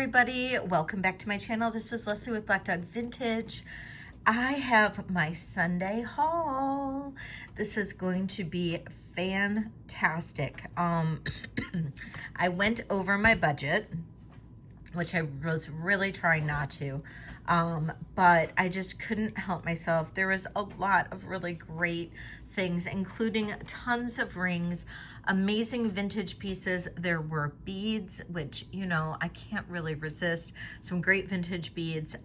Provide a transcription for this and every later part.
everybody, welcome back to my channel. This is Leslie with Black Dog Vintage. I have my Sunday haul. This is going to be fantastic. I went over my budget, which I was really trying not to, but I just couldn't help myself. There was a lot of really great things, including tons of rings, amazing vintage pieces. There were beads, which, you know, I can't really resist. Some great vintage beads.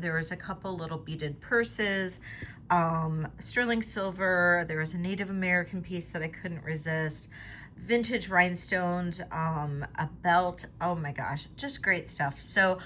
There was a couple little beaded purses, sterling silver. There was a Native American piece that I couldn't resist. Vintage rhinestones, a belt. Oh my gosh, just great stuff. So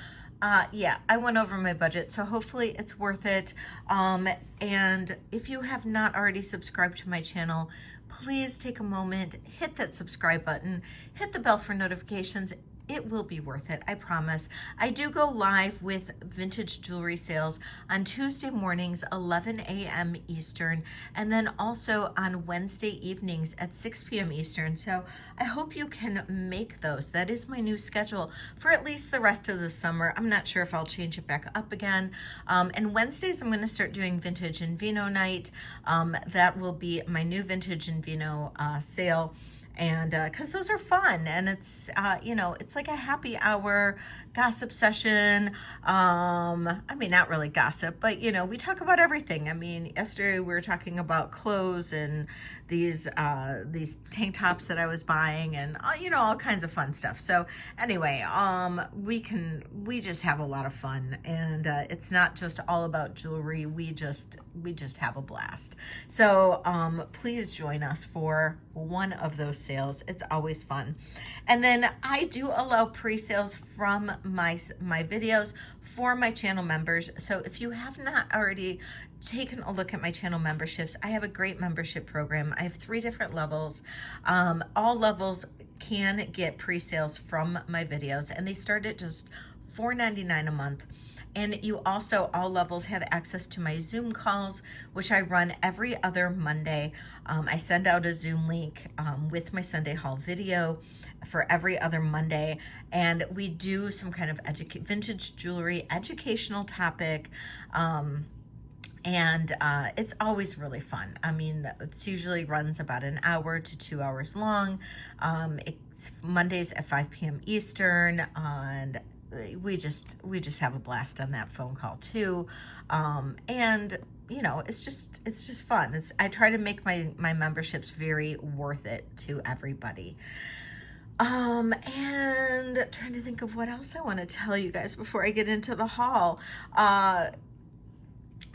yeah, I went over my budget, so hopefully it's worth it. And if you have not already subscribed to my channel, please take a moment, hit that subscribe button, hit the bell for notifications. It will be worth it, I promise. I do go live with vintage jewelry sales on Tuesday mornings, 11 a.m. Eastern, and then also on Wednesday evenings at 6 p.m. Eastern. So I hope you can make those. That is my new schedule for at least the rest of the summer. I'm not sure if I'll change it back up again. And Wednesdays, I'm gonna start doing Vintage and Vino night. That will be my new Vintage and Vino sale. And because those are fun, and it's you know, it's like a happy hour gossip session. I mean, not really gossip, but you know, we talk about everything. I mean, yesterday we were talking about clothes and these tank tops that I was buying, and you know, all kinds of fun stuff. So anyway, we just have a lot of fun, and it's not just all about jewelry. We just have a blast. So please join us for one of those sales. It's always fun. And then I do allow pre-sales from my videos for my channel members. So if you have not already taken a look at my channel memberships, I have a great membership program. I have 3 different levels. All levels can get pre-sales from my videos, and they start at just $4.99 a month. And you also, all levels, have access to my Zoom calls, which I run every other Monday. I send out a Zoom link with my Sunday haul video for every other Monday. And we do some kind of vintage jewelry educational topic. And it's always really fun. I mean, it usually runs about an hour to 2 hours long. It's Mondays at 5 p.m. Eastern, and we just have a blast on that phone call too. And you know, it's just fun. I try to make my memberships very worth it to everybody. And trying to think of what else I want to tell you guys before I get into the haul.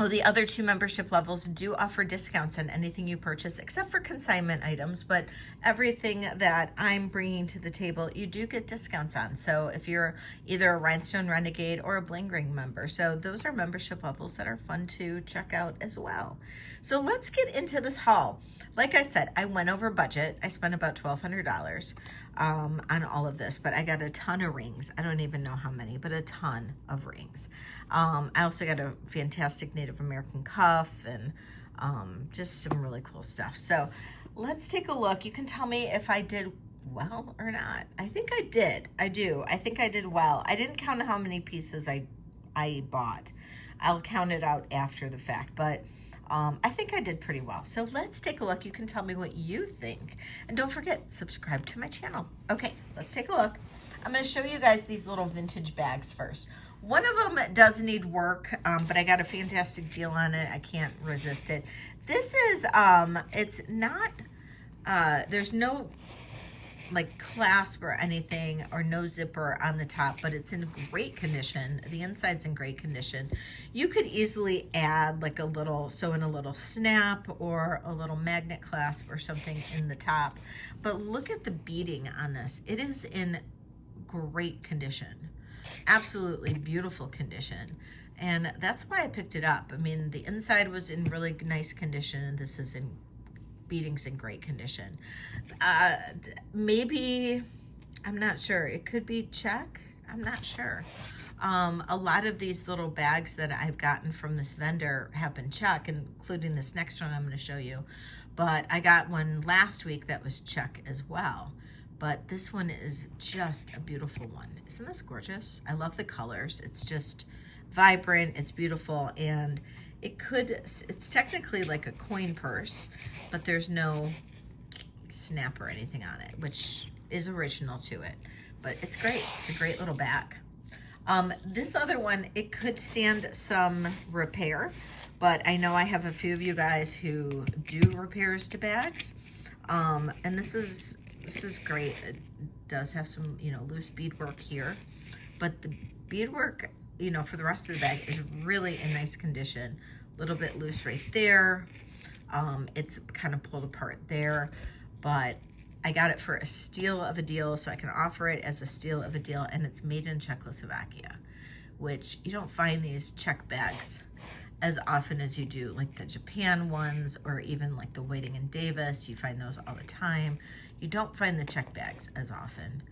Oh, the other 2 membership levels do offer discounts on anything you purchase, except for consignment items, but everything that I'm bringing to the table, you do get discounts on. So if you're either a Rhinestone Renegade or a Bling Ring member, so those are membership levels that are fun to check out as well. So let's get into this haul. Like I said, I went over budget. I spent about $1,200 on all of this, but I got a ton of rings. I don't even know how many, but a ton of rings. I also got a fantastic Native American cuff and just some really cool stuff. So let's take a look. You can tell me if I did well or not. I think I did. I do. I think I did well. I didn't count how many pieces I bought. I'll count it out after the fact, but I think I did pretty well. So let's take a look. You can tell me what you think. And don't forget, subscribe to my channel. Okay, let's take a look. I'm going to show you guys these little vintage bags first. One of them does need work, but I got a fantastic deal on it. I can't resist it. This is, it's not, there's no like clasp or anything, or no zipper on the top, but it's in great condition. The inside's in great condition. You could easily add like a little, sew in a little snap or a little magnet clasp or something in the top. But look at the beading on this. It is in great condition. Absolutely beautiful condition. And that's why I picked it up. I mean, the inside was in really nice condition, and this is in beading's in great condition. Maybe, I'm not sure. It could be check. I'm not sure. A lot of these little bags that I've gotten from this vendor have been check, including this next one I'm going to show you. But I got one last week that was check as well. but this one is just a beautiful one. Isn't this gorgeous? I love the colors. It's just vibrant, it's beautiful, and it's technically like a coin purse, but there's no snap or anything on it, which is original to it, but it's great. It's a great little bag. This other one, it could stand some repair, but I know I have a few of you guys who do repairs to bags. And this is great. It does have some, loose beadwork here, but the beadwork, for the rest of the bag is really in nice condition. A little bit loose right there. It's kind of pulled apart there, but I got it for a steal of a deal, so I can offer it as a steal of a deal, and it's made in Czechoslovakia, which you don't find these Czech bags as often as you do like the Japan ones, or even like the Whiting and Davis. You find those all the time. You don't find the Czech bags as often.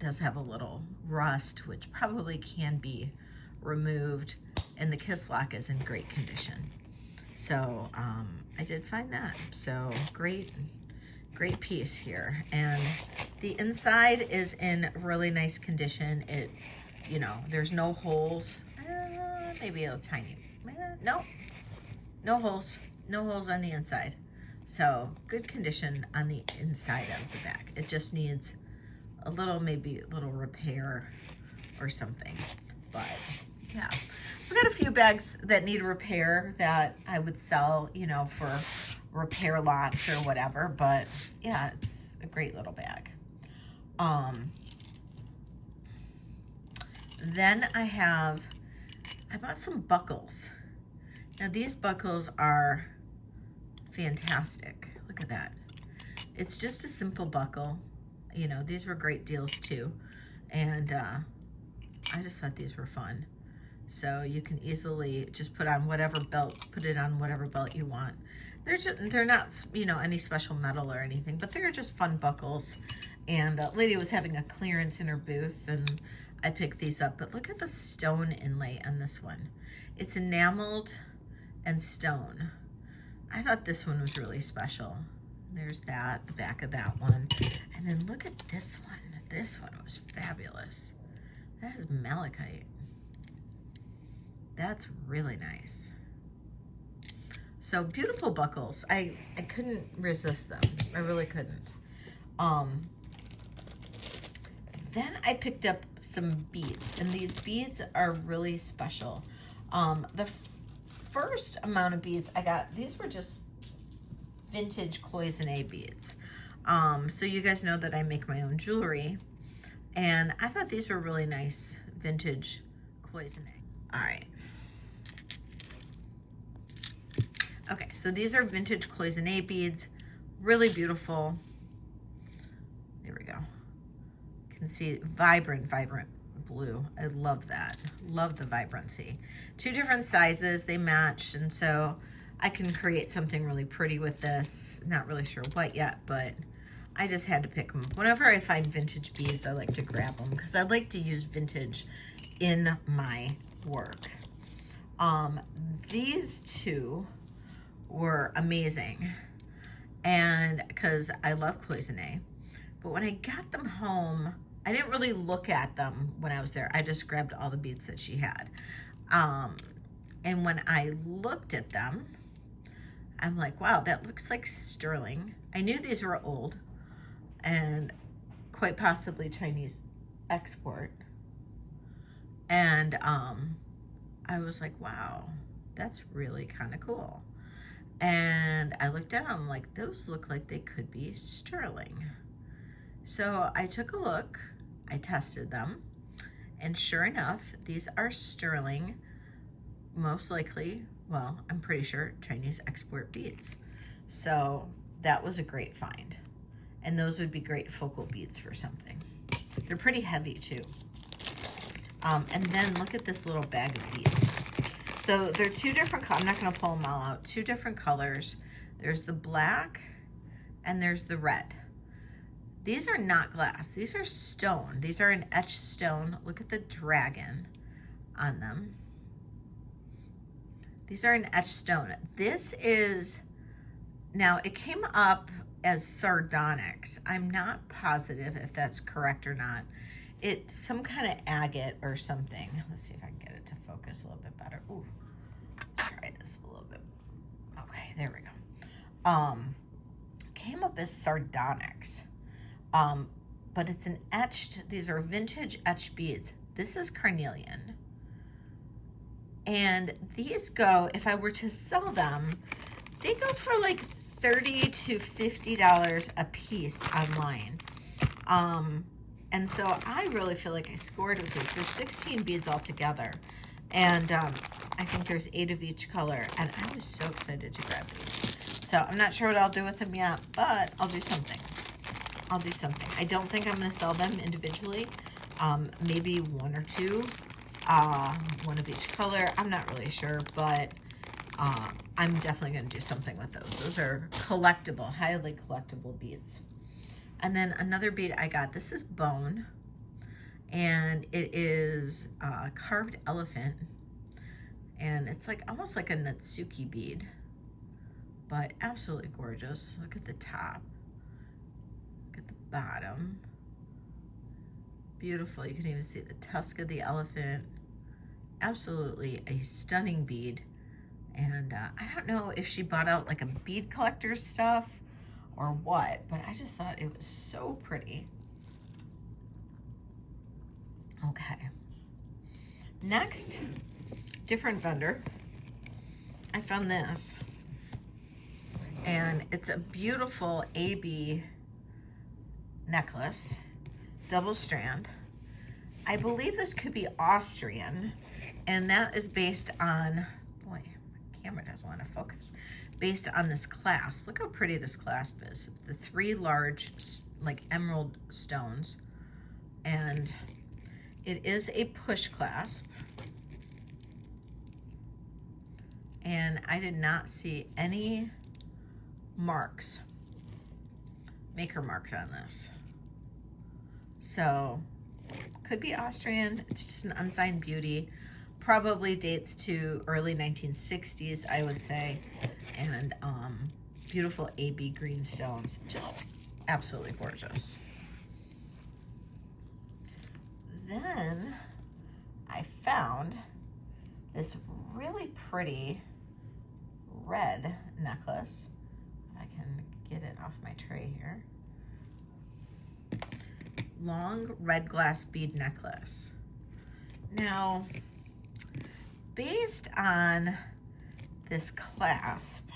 Does have a little rust, which probably can be removed, and the kiss lock is in great condition. So I did find that. So great piece here. And the inside is in really nice condition. It, there's no holes. Maybe a tiny, no holes on the inside. So good condition on the inside of the bag. It just needs maybe a little repair or something. But yeah, I've got a few bags that need repair that I would sell, for repair lots or whatever. But yeah, it's a great little bag. Then I bought some buckles. Now these buckles are fantastic. Look at that. It's just a simple buckle. These were great deals too. And I just thought these were fun. So you can easily just put it on whatever belt you want. They're not, any special metal or anything, but they're just fun buckles. And a lady was having a clearance in her booth, and I picked these up. But look at the stone inlay on this one. It's enameled and stone. I thought this one was really special. There's the back of that one. And then look at this one. This one was fabulous. That is malachite. That's really nice. So beautiful buckles. I couldn't resist them. I really couldn't. Then I picked up some beads, and these beads are really special. The first amount of beads I got, these were just vintage cloisonne beads. So you guys know that I make my own jewelry, and I thought these were really nice vintage cloisonne. All right. Okay, so these are vintage cloisonne beads, really beautiful. There we go. You can see vibrant blue. I love that. Love the vibrancy. 2 different sizes, they match, and so I can create something really pretty with this. Not really sure what yet, but I just had to pick them. Whenever I find vintage beads, I like to grab them because I like to use vintage in my work. These 2 were amazing, and because I love cloisonne, but when I got them home, I didn't really look at them when I was there. I just grabbed all the beads that she had. And when I looked at them, I'm like, wow, that looks like sterling. I knew these were old and quite possibly Chinese export. And I was like, wow, that's really kind of cool. And I looked at them like, those look like they could be sterling. So I took a look, I tested them, and sure enough, these are sterling, most likely, well, I'm pretty sure Chinese export beads. So that was a great find. And those would be great focal beads for something. They're pretty heavy too. And then look at this little bag of beads. So they're 2 different, I'm not gonna pull them all out, 2 different colors. There's the black and there's the red. These are not glass, these are stone. These are an etched stone. Look at the dragon on them. These are an etched stone. This is, now it came up as sardonyx. I'm not positive if that's correct or not. It's some kind of agate or something. Let's see if I can get it to focus a little bit better. Ooh, let's try this a little bit. Okay, there we go. Came up as sardonyx. But it's an etched, these are vintage etched beads. This is carnelian. And these go, if I were to sell them, they go for like $30 to $50 a piece online. And so I really feel like I scored with these. There's 16 beads altogether. And I think there's 8 of each color. And I was so excited to grab these. So I'm not sure what I'll do with them yet, but I'll do something. I'll do something. I don't think I'm going to sell them individually. Maybe 1 or 2. One of each color. I'm not really sure, but I'm definitely going to do something with those. Those are collectible, highly collectible beads. And then another bead I got, this is bone, and it is a carved elephant, and it's like almost like a Natsuki bead, but absolutely gorgeous. Look at the top, look at the bottom, beautiful. You can even see the tusk of the elephant. Absolutely a stunning bead. And I don't know if she bought out like a bead collector's stuff or what, but I just thought it was so pretty. Okay. Next, different vendor. I found this. And it's a beautiful AB necklace, double strand. I believe this could be Austrian, and that is based on, boy, my camera doesn't want to focus, based on this clasp. Look how pretty this clasp is. The 3 large, like emerald stones, and it is a push clasp. And I did not see any marks, maker marks on this. So, could be Austrian. It's just an unsigned beauty. Probably dates to early 1960s, I would say. And beautiful AB green stones. Just absolutely gorgeous. Then I found this really pretty red necklace. If I can get it off my tray here. Long red glass bead necklace. Now, based on this clasp,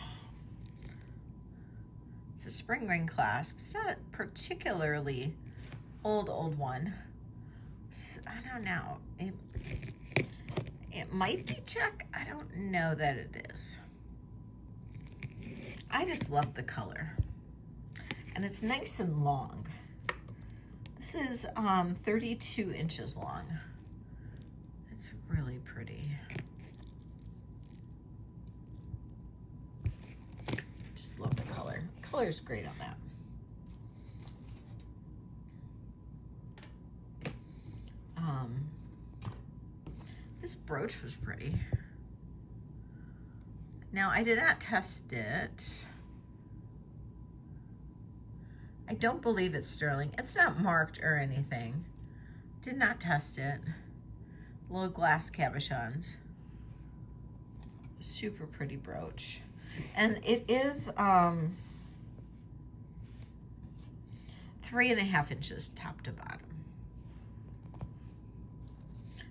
it's a spring ring clasp. It's not a particularly old one. I don't know. It might be Czech. I don't know that it is. I just love the color. And it's nice and long. This is 32 inches long. It's really pretty. Just love the color. The color is great on that. This brooch was pretty. Now, I did not test it. I don't believe it's sterling. It's not marked or anything. Did not test it. Little glass cabochons. Super pretty brooch. And it is 3.5 inches top to bottom.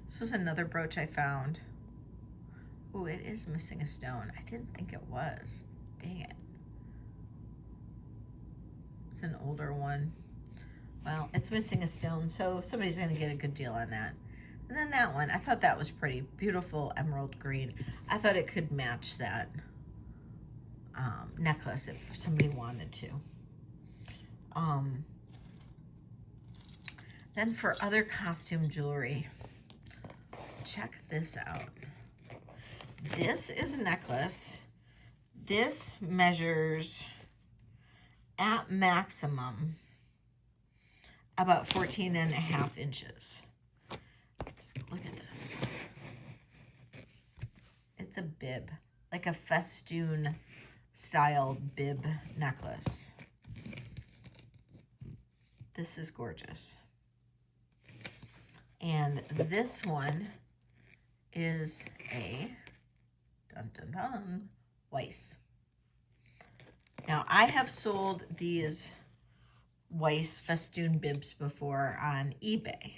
This was another brooch I found. Ooh, it is missing a stone. I didn't think it was. Dang it. It's an older one. Well, it's missing a stone, so somebody's going to get a good deal on that. And then that one, I thought that was pretty. Beautiful emerald green. I thought it could match that necklace if somebody wanted to. Then for other costume jewelry, check this out. This is a necklace. This measures at maximum about 14.5 inches. Look at this. It's a bib, like a festoon style bib necklace. This is gorgeous. And this one is a dun dun dun Weiss. Now I have sold these Weiss festoon bibs before on eBay,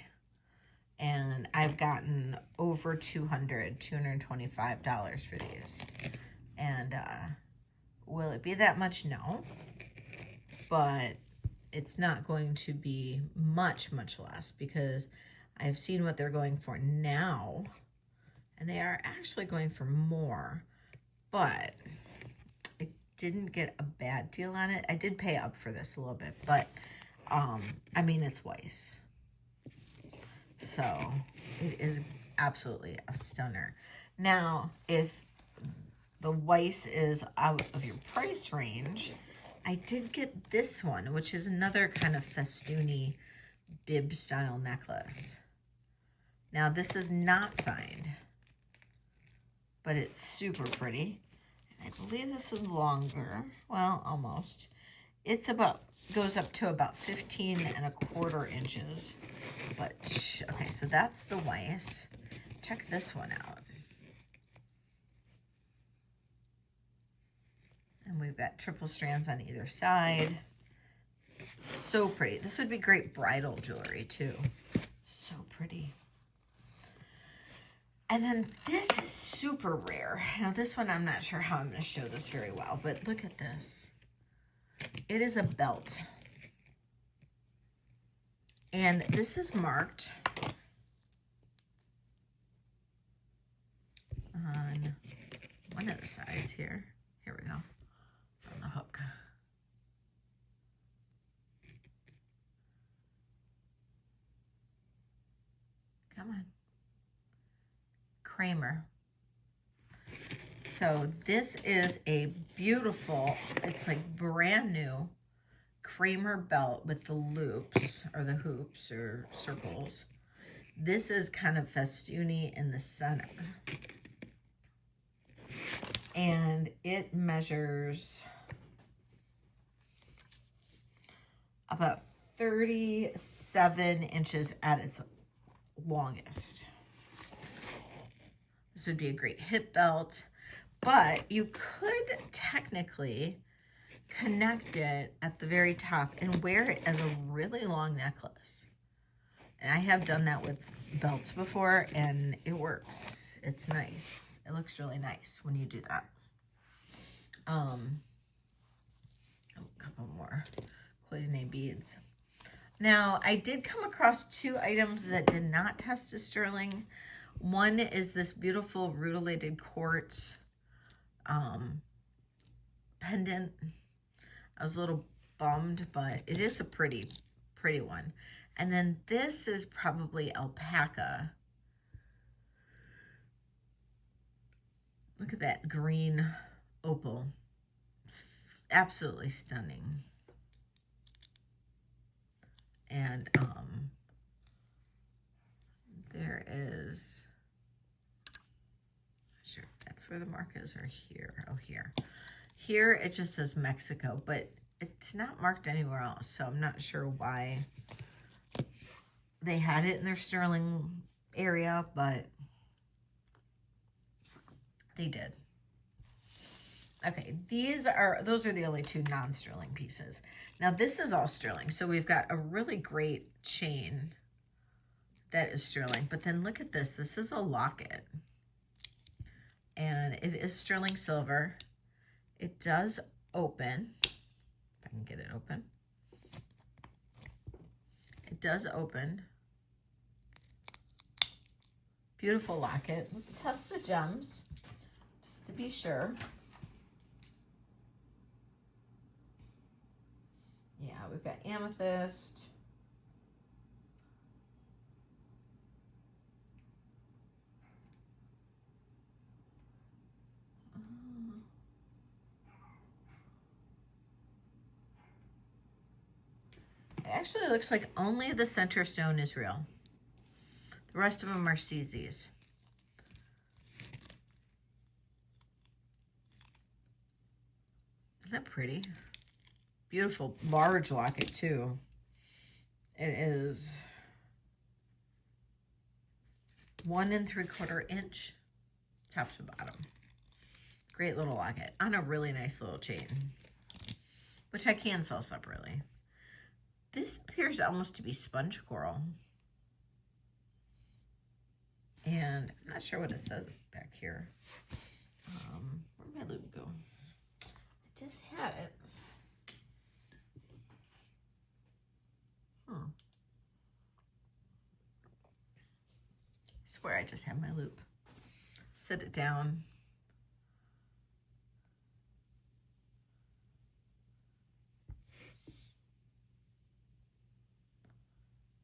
and I've gotten over $225 for these. And will it be that much? No, but it's not going to be much less, because I've seen what they're going for now, and they are actually going for more, but I didn't get a bad deal on it. I did pay up for this a little bit, but I mean, it's Weiss. So it is absolutely a stunner. Now, if the Weiss is out of your price range, I did get this one, which is another kind of festoony bib style necklace. Now, this is not signed, but it's super pretty. And I believe this is longer. Well, almost. It's goes up to about 15¼ inches. But, okay, so that's the Weiss. Check this one out. And we've got triple strands on either side. So pretty. This would be great bridal jewelry, too. So pretty. And then this is super rare. Now, this one, I'm not sure how I'm going to show this very well, but look at this. It is a belt. And this is marked on one of the sides here. Here we go. It's on the hook. Come on. Kramer. So this is a beautiful, it's like brand new Kramer belt with the loops or the hoops or circles. This is kind of festoony in the center. And it measures about 37 inches at its longest. This would be a great hip belt, but you could technically connect it at the very top and wear it as a really long necklace. And I have done that with belts before, and it works. It's nice. It looks really nice when you do that. A couple more cloisonne beads. Now, I did come across two items that did not test as sterling. One is this beautiful rutilated quartz pendant. I was a little bummed, but it is a pretty one. And then this is probably alpaca. Look at that green opal. It's absolutely stunning. And there is, sure, that's where the mark is, or here. Oh, here. Here it just says Mexico, but it's not marked anywhere else, so I'm not sure why they had it in their sterling area, but they did. Okay, those are the only two non-sterling pieces. Now this is all sterling, so we've got a really great chain that is sterling, but then look at this. This is a locket, and it is sterling silver. It does open, if I can get it open. It does open. Beautiful locket. Let's test the gems, just to be sure. Yeah, we've got amethyst. It actually looks like only the center stone is real. The rest of them are CZs. Isn't that pretty? Beautiful large locket too. It is 1 3/4 inch top to bottom. Great little locket on a really nice little chain, which I can sell separately. This appears almost to be sponge coral. And I'm not sure what it says back here. Where'd my loop go? I just had it. I swear I just had my loop. Set it down.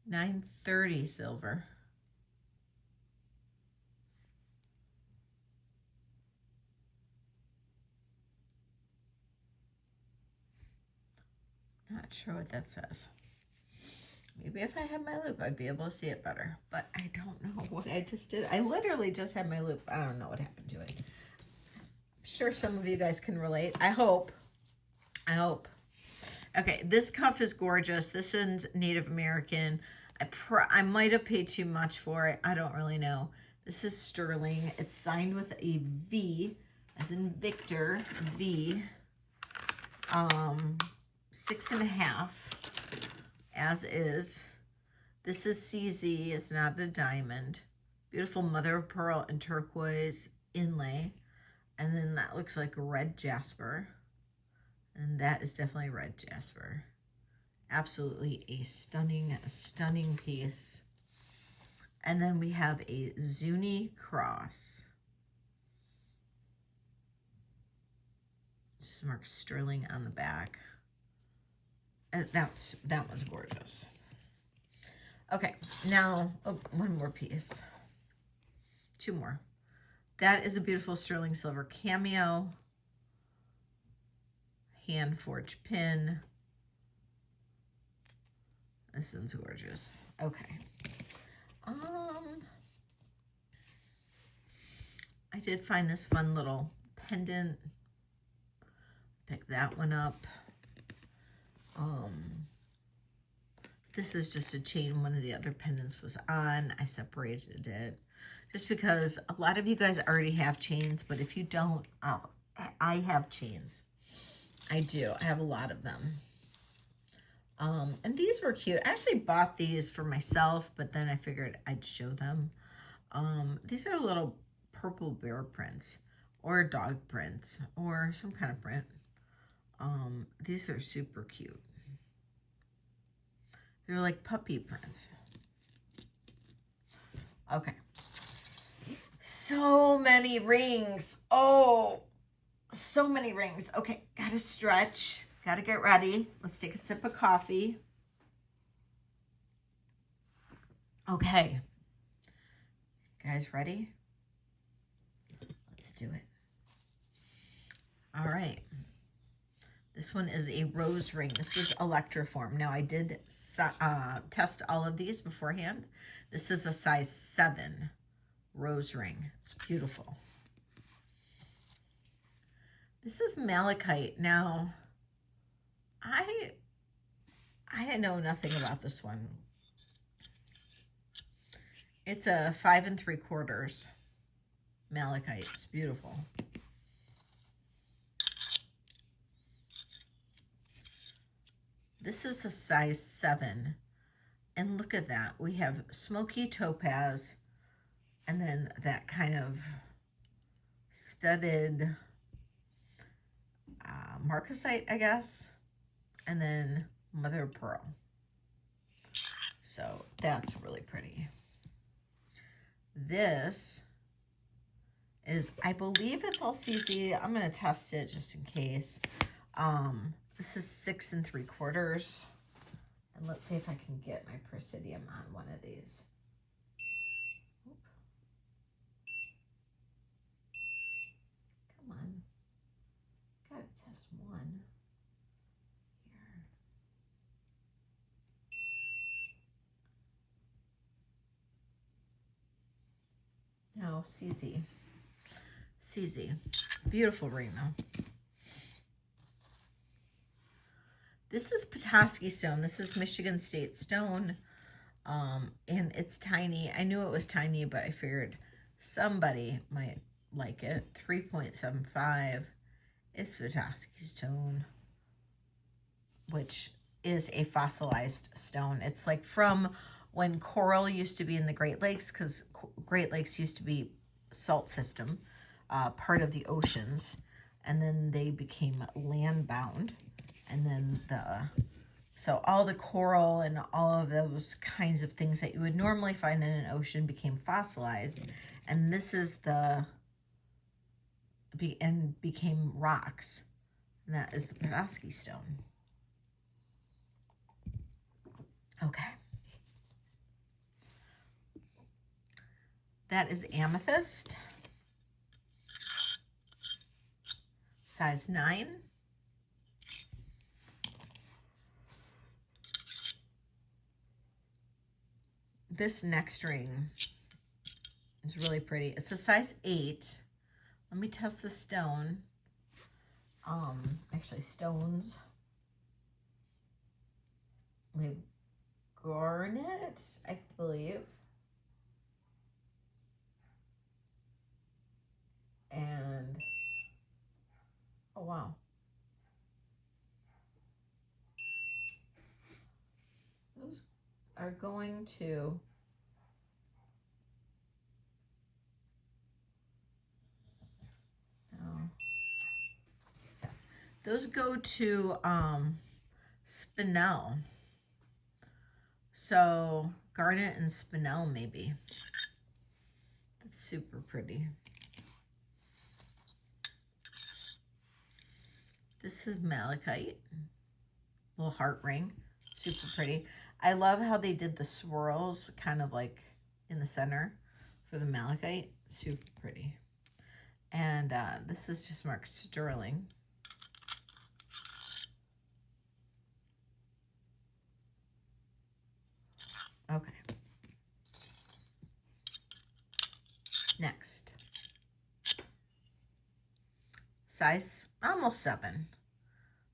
$9.30 silver. Not sure what that says. Maybe if I had my loop, I'd be able to see it better. But I don't know what I just did. I literally just had my loop. I don't know what happened to it. I'm sure some of you guys can relate. I hope. Okay, this cuff is gorgeous. This is Native American. I might have paid too much for it. I don't really know. This is sterling. It's signed with a V, as in Victor, V. 6.5, as is. This is CZ. It's not a diamond. Beautiful mother of pearl and turquoise inlay. And then that looks like red jasper. And that is definitely red jasper. Absolutely a stunning piece. And then we have a Zuni cross. Just marks sterling on the back. And that one's gorgeous. Okay, now one more piece. Two more. That is a beautiful sterling silver cameo. Hand forged pin. This one's gorgeous. Okay. I did find this fun little pendant. Pick that one up. This is just a chain one of the other pendants was on. I separated it just because a lot of you guys already have chains, but if you don't, I have chains. I do. I have a lot of them. And these were cute. I actually bought these for myself, but then I figured I'd show them. These are little purple bear prints or dog prints or some kind of print. These are super cute. They're like puppy prints. Okay. So many rings. Oh, so many rings. Okay, gotta stretch. Gotta get ready. Let's take a sip of coffee. Okay. Guys, ready? Let's do it. All right. This one is a rose ring. This is Electroform. Now, I did test all of these beforehand. This is a size 7 rose ring. It's beautiful. This is malachite. Now, I know nothing about this one. It's a 5 3/4 malachite. It's beautiful. This is a size 7. And look at that. We have smoky topaz and then that kind of studded marcasite, I guess. And then mother of pearl. So that's really pretty. This is, I believe it's all CZ. I'm going to test it just in case. This is 6 3/4. And let's see if I can get my Presidium on one of these. Oop. Come on. Gotta test one. Here. No, CZ. CZ. Beautiful ring though. This is Petoskey stone. This is Michigan State stone. And it's tiny. I knew it was tiny, but I figured somebody might like it. 3.75. It's Petoskey stone, which is a fossilized stone. It's like from when coral used to be in the Great Lakes, because Great Lakes used to be salt system, part of the oceans, and then they became land bound, and then so all the coral and all of those kinds of things that you would normally find in an ocean became fossilized, and this is became rocks, and that is the Petoskey stone. Okay. That is amethyst, size 9. This next ring is really pretty. It's a size 8. Let me test the stone. Actually, stones. We have garnet, I believe. And, oh wow. Those are going to, so those go to spinel. So garnet and spinel maybe. That's super pretty. This is malachite, little heart ring, super pretty. I love how they did the swirls kind of like in the center for the malachite, super pretty. And this is just marked sterling. Okay. Next. Size almost 7.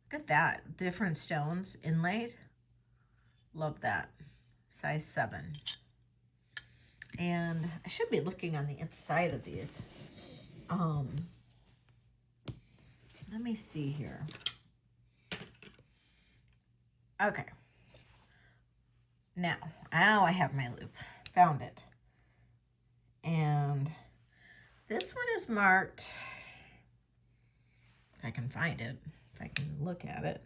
Look at that. Different stones inlaid. Love that. Size 7. And I should be looking on the inside of these. Let me see here. Okay. Now I have my loop. Found it. And this one is marked, if I can find it, if I can look at it.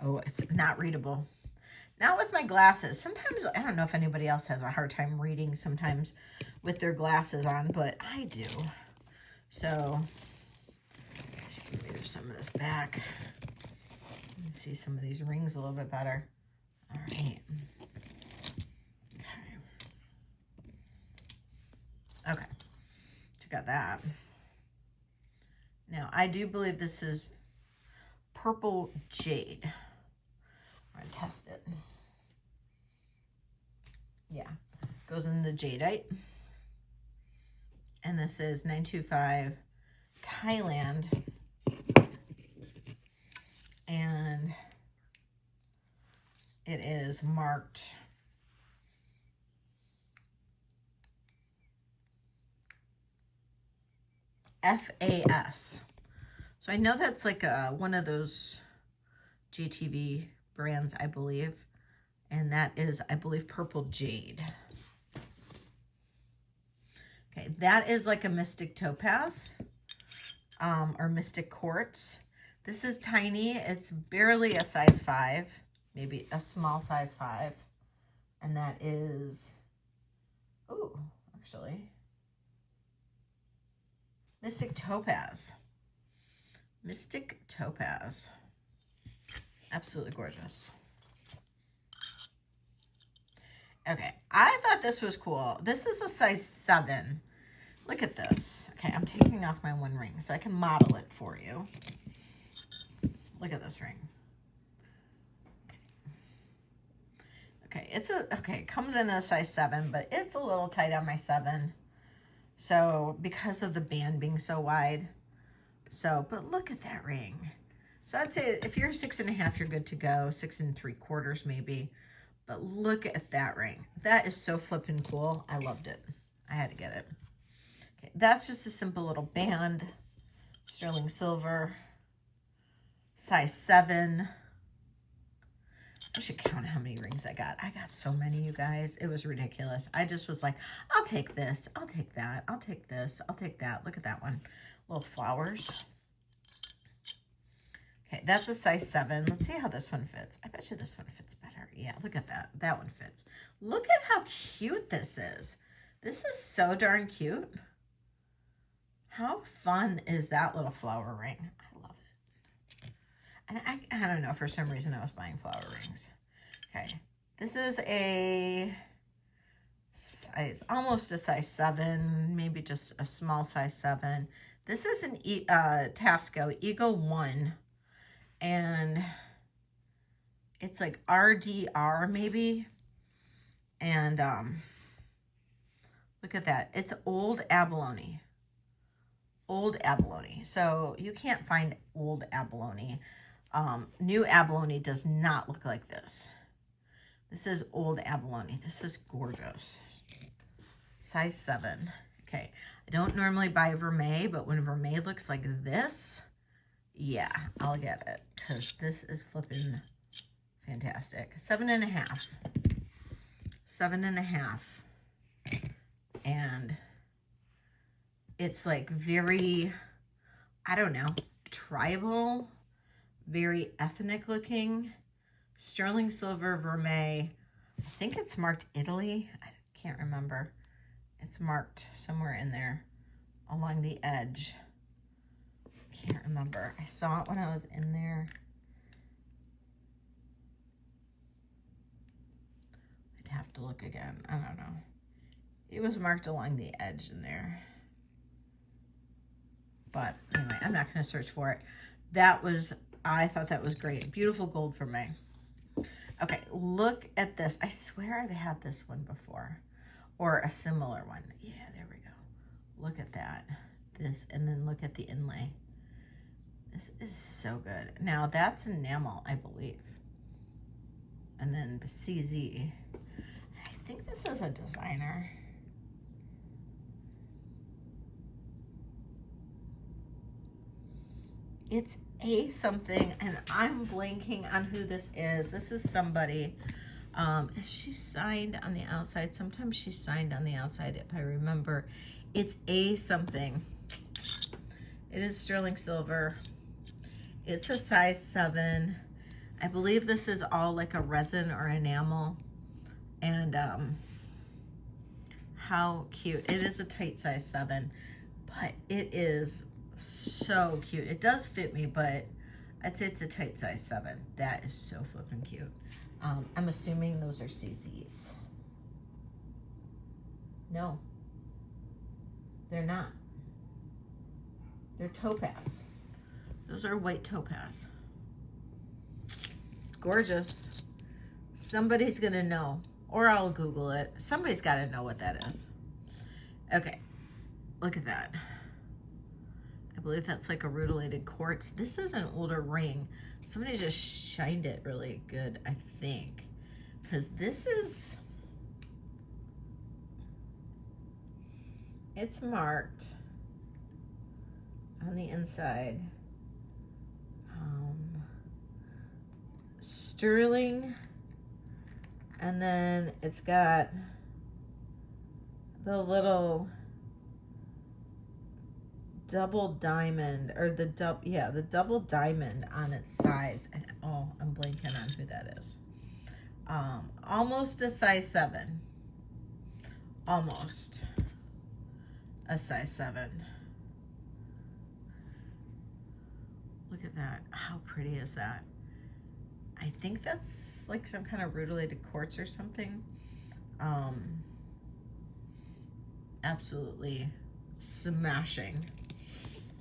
Oh, it's not readable. Not with my glasses. Sometimes, I don't know if anybody else has a hard time reading sometimes with their glasses on, but I do. So, let's move some of this back. Let's see some of these rings a little bit better. All right. Okay. So got that. Now, I do believe this is purple jade. I'm going to test it. Yeah. Goes in the jadeite. And this is 925 Thailand. And it is marked FAS. So I know that's like one of those GTV brands, I believe. And that is, I believe, purple jade. Okay, that is like a mystic topaz or mystic quartz. This is tiny. It's barely a size 5, maybe a small size 5. And that is, oh, actually, mystic topaz. Mystic topaz. Absolutely gorgeous. Okay, I thought this was cool. This is a size 7. Look at this. Okay, I'm taking off my one ring so I can model it for you. Look at this ring. Okay, it comes in a size 7, but it's a little tight on my 7. So because of the band being so wide. So, but look at that ring. So I'd say if you're 6.5, you're good to go. 6 3/4 maybe. But look at that ring. That is so flippin' cool. I loved it. I had to get it. Okay, that's just a simple little band. Sterling silver. Size 7. I should count how many rings I got. I got so many, you guys. It was ridiculous. I just was like, I'll take this. I'll take that. I'll take this. I'll take that. Look at that one. Little flowers. Okay, that's a size 7. Let's see how this one fits. I bet you this one fits better. Yeah, look at that. That one fits. Look at how cute this is. This is so darn cute. How fun is that little flower ring? I love it. And I don't know, for some reason I was buying flower rings. Okay, this is a size, almost a size 7, maybe just a small size 7. This is an Tasco Eagle 1. And it's like RDR maybe. And look at that. It's old abalone. Old abalone. So you can't find old abalone. New abalone does not look like this. This is old abalone. This is gorgeous. Size 7. Okay. I don't normally buy vermeil, but when vermeil looks like this, yeah, I'll get it. Because this is flipping fantastic. 7.5. 7.5. And it's like very, I don't know, tribal, very ethnic looking. Sterling silver vermeil. I think it's marked Italy. I can't remember. It's marked somewhere in there along the edge. Can't remember. I saw it when I was in there. I'd have to look again. I don't know. It was marked along the edge in there. But anyway, I'm not going to search for it. That was, I thought that was great. Beautiful gold for me. Okay, look at this. I swear I've had this one before. Or a similar one. Yeah, there we go. Look at that. This, and then look at the inlay. This is so good. Now, that's enamel, I believe. And then CZ. I think this is a designer. It's a something, and I'm blanking on who this is. This is somebody. Is she signed on the outside? Sometimes she's signed on the outside, if I remember. It's a something. It is sterling silver. It's a size 7. I believe this is all like a resin or enamel. And how cute. It is a tight size 7, but it is so cute. It does fit me, but I'd say it's a tight size 7. That is so flippin' cute. I'm assuming those are CCs. No, they're not. They're topaz. Those are white topaz. Gorgeous. Somebody's gonna know, or I'll Google it. Somebody's gotta know what that is. Okay, look at that. I believe that's like a rutilated quartz. This is an older ring. Somebody just shined it really good, I think. Because this is, it's marked on the inside. Sterling. And then it's got the little double diamond, or the double diamond on its sides. And oh, I'm blanking on who that is. Almost a size 7. Almost a size 7. Look at that. How pretty is that? I think that's like some kind of rutilated quartz or something. Absolutely smashing.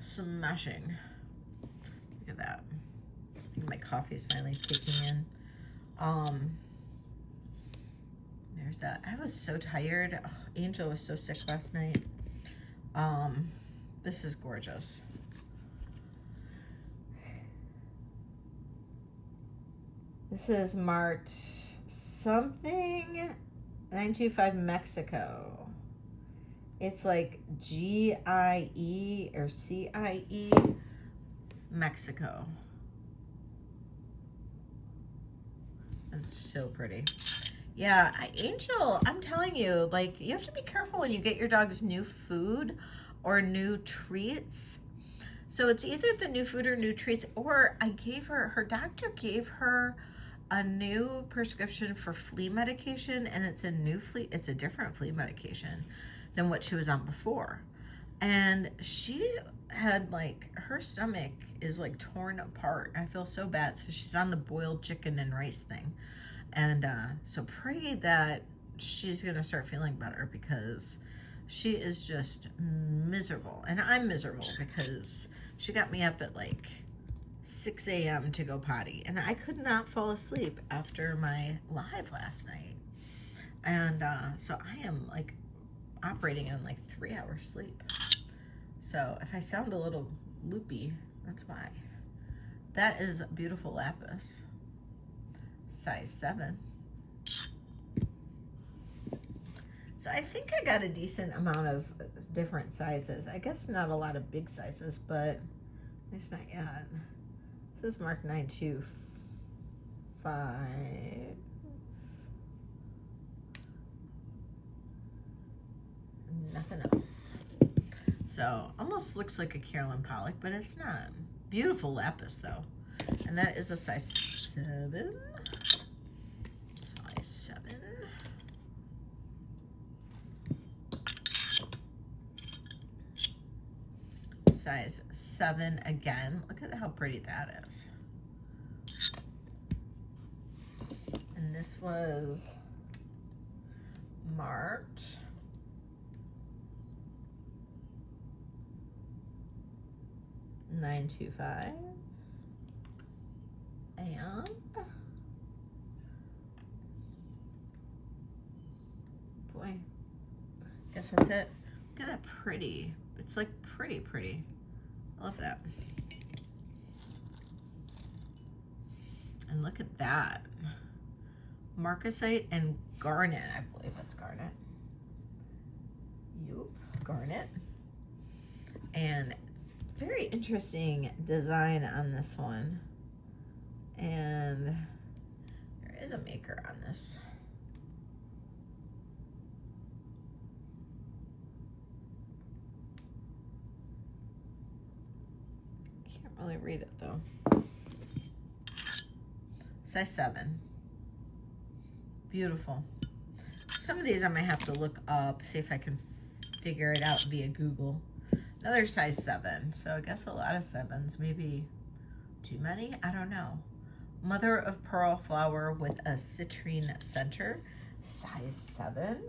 Smashing. Look at that. I think my coffee is finally kicking in. There's that. I was so tired. Oh, Angel was so sick last night. This is gorgeous. This is marked something 925 Mexico. It's like GIE or CIE Mexico. It's so pretty. Yeah, Angel, I'm telling you, like, you have to be careful when you get your dog's new food or new treats. So it's either the new food or new treats, or I gave her doctor gave her a new prescription for flea medication, and it's a different flea medication than what she was on before. And she had, like, her stomach is like torn apart. I feel so bad. So she's on the boiled chicken and rice thing. And so pray that she's gonna start feeling better, because she is just miserable. And I'm miserable because she got me up at like 6 a.m. to go potty, and I could not fall asleep after my live last night. And so I am like operating on like 3 hours sleep. So if I sound a little loopy, that's why. That is beautiful lapis, size 7. So I think I got a decent amount of different sizes. I guess not a lot of big sizes, but at least not yet. This is marked 925. Nothing else. So almost looks like a Carolyn Pollock, but it's not. Beautiful lapis though. And that is a size 7. Size 7. Size 7 again. Look at how pretty that is. And this was marked 925. And boy, guess that's it. Look at that pretty. It's like pretty. I love that. And look at that. Marcasite and garnet. I believe that's garnet. Yup, garnet. And very interesting design on this one. And there is a maker on this. Can't really read it though. Size 7. Beautiful. Some of these I might have to look up, see if I can figure it out via Google. Another size 7. So I guess a lot of 7s, maybe too many, I don't know. Mother of pearl flower with a citrine center, size 7.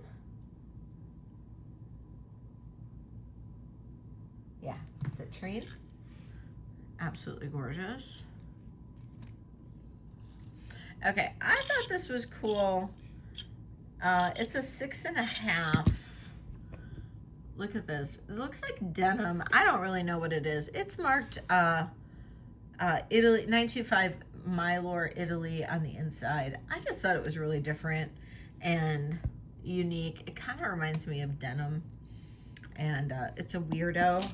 Yeah, citrine. Absolutely gorgeous. Okay, I thought this was cool. It's a 6.5. Look at this. It looks like denim. I don't really know what it is. It's marked Italy 925 Mylor Italy on the inside. I just thought it was really different and unique. It kind of reminds me of denim, and it's a weirdo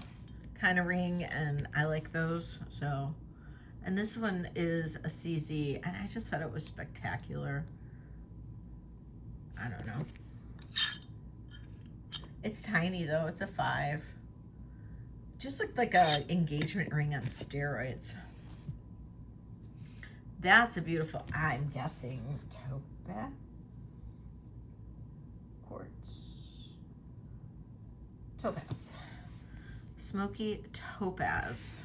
kind of ring, and I like those. So, and this one is a CZ, and I just thought it was spectacular. I don't know. It's tiny though. It's a 5. Just looked like a engagement ring on steroids. That's a beautiful, I'm guessing, topaz? Quartz. Topaz. Smoky topaz.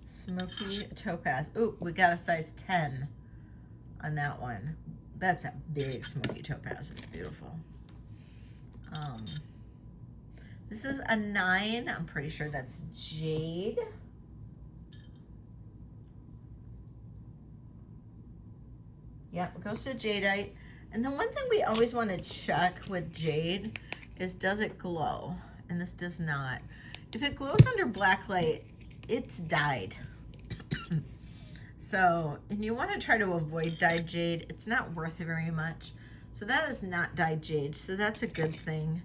Smoky topaz. Ooh, we got a size 10 on that one. That's a big smoky topaz. It's beautiful. This is a 9. I'm pretty sure that's jade. Yep, it goes to jadeite. And the one thing we always want to check with jade is, does it glow? and this does not. If it glows under black light, it's dyed. So, and you want to try to avoid dyed jade. It's not worth very much. So that is not dyed jade, so that's a good thing.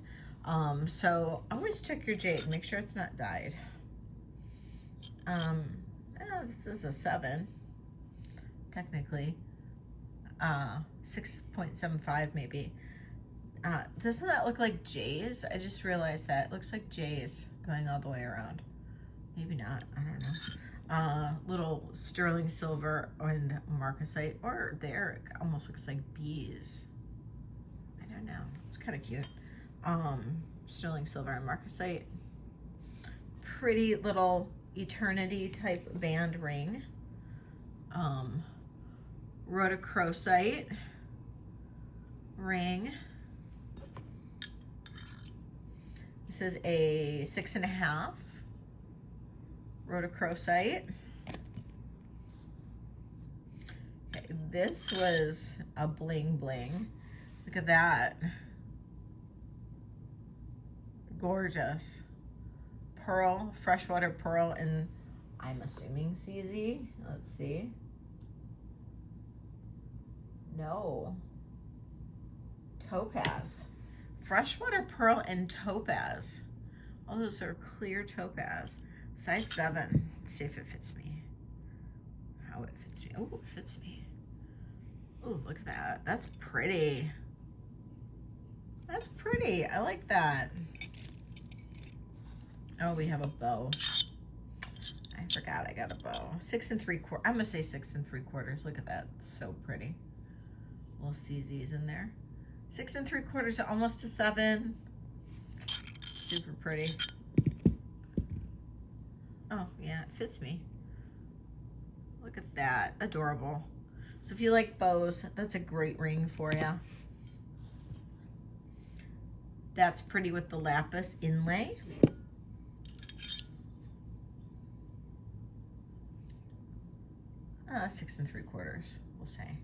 So always check your jade, make sure it's not dyed. This is a 7, technically. 6.75 maybe. Doesn't that look like J's? I just realized that. It looks like J's going all the way around. Maybe not, I don't know. Little sterling silver and marcasite, or there, it almost looks like bees. I don't know, it's kind of cute. Sterling silver and marcasite. Pretty little eternity type band ring. Rhodochrosite ring. This is a 6.5 rhodochrosite. Okay, this was a bling bling. Look at that. Gorgeous. Pearl, freshwater pearl, and I'm assuming CZ. Let's see. No. Topaz. Freshwater pearl and topaz. All those are clear topaz. Size 7. Let's see if it fits me. How it fits me. Oh, it fits me. Oh, look at that. That's pretty. That's pretty. I like that. Oh, we have a bow. I forgot I got a bow. 6 3/4. I'm gonna say 6 3/4. Look at that. So pretty. Little CZ's in there. 6 3/4, almost a 7. Super pretty. Oh yeah, it fits me. Look at that. Adorable. So if you like bows, that's a great ring for you. That's pretty with the lapis inlay. Uh, 6 3/4, we'll say.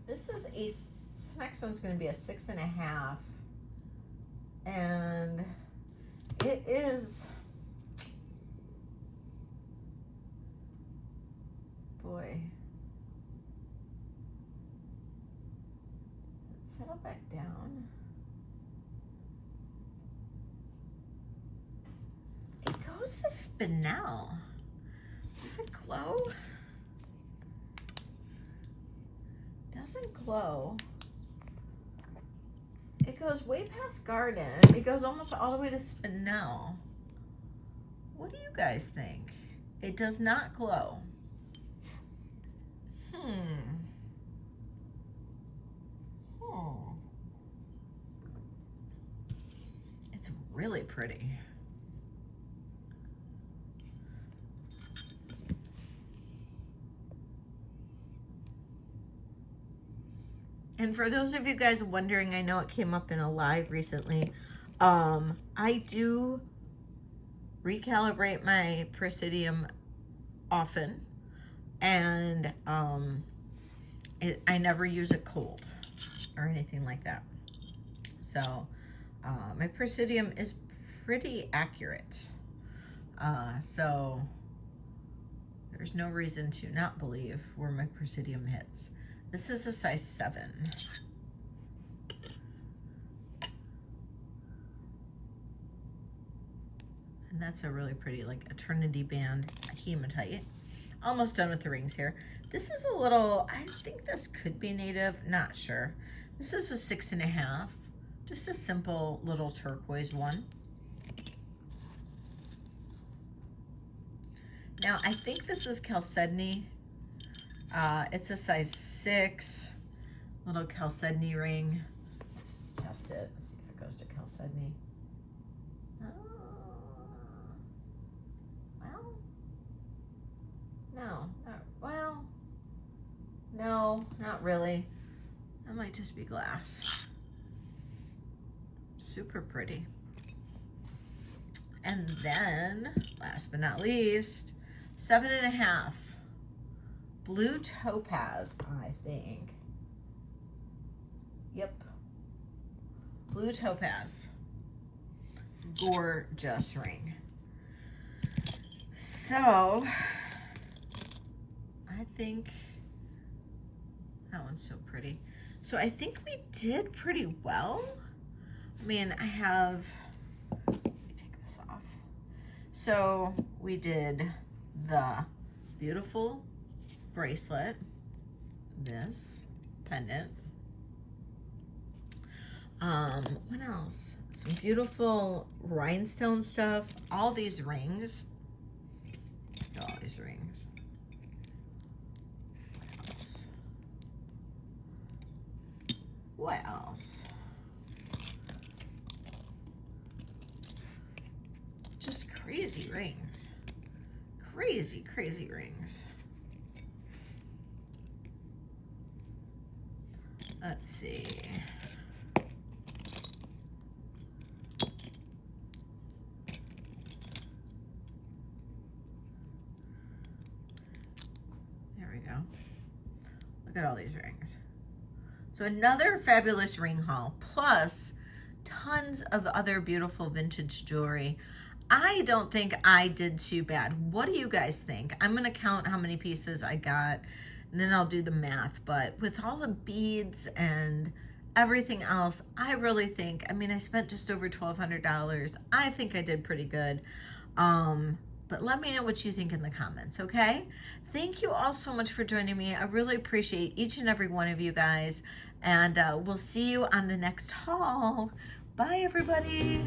This is this next one's going to be a 6.5, and it is, boy, let's settle back down. It goes to spinel. Does it glow? Doesn't glow. It goes way past garden. It goes almost all the way to spinel. What do you guys think? It does not glow. It's really pretty. And for those of you guys wondering, I know it came up in a live recently, I do recalibrate my Presidium often, and I never use it cold or anything like that. So my Presidium is pretty accurate. So there's no reason to not believe where my Presidium hits. This is a size 7. And that's a really pretty, like, eternity band hematite. Almost done with the rings here. This is a little, I think this could be native, not sure. This is a 6.5. Just a simple little turquoise one. Now, I think this is chalcedony. It's a size 6, little chalcedony ring. Let's test it. Let's see if it goes to chalcedony. Well, no, well, no, not really. That might just be glass. Super pretty. And then, last but not least, 7.5. Blue topaz, I think. Yep. Blue topaz. Gorgeous ring. So, I think that one's so pretty. So I think we did pretty well. I mean, I have, let me take this off. So we did the beautiful bracelet, this pendant. What else? Some beautiful rhinestone stuff. All these rings. All these rings. What else? Just crazy rings. Crazy, crazy rings. Let's see. There we go. Look at all these rings. So another fabulous ring haul, plus tons of other beautiful vintage jewelry. I don't think I did too bad. What do you guys think? I'm gonna count how many pieces I got, and then I'll do the math. But with all the beads and everything else, I really think, I mean, I spent just over $1,200. I think I did pretty good. But let me know what you think in the comments, okay? Thank you all so much for joining me. I really appreciate each and every one of you guys. And we'll see you on the next haul. Bye, everybody.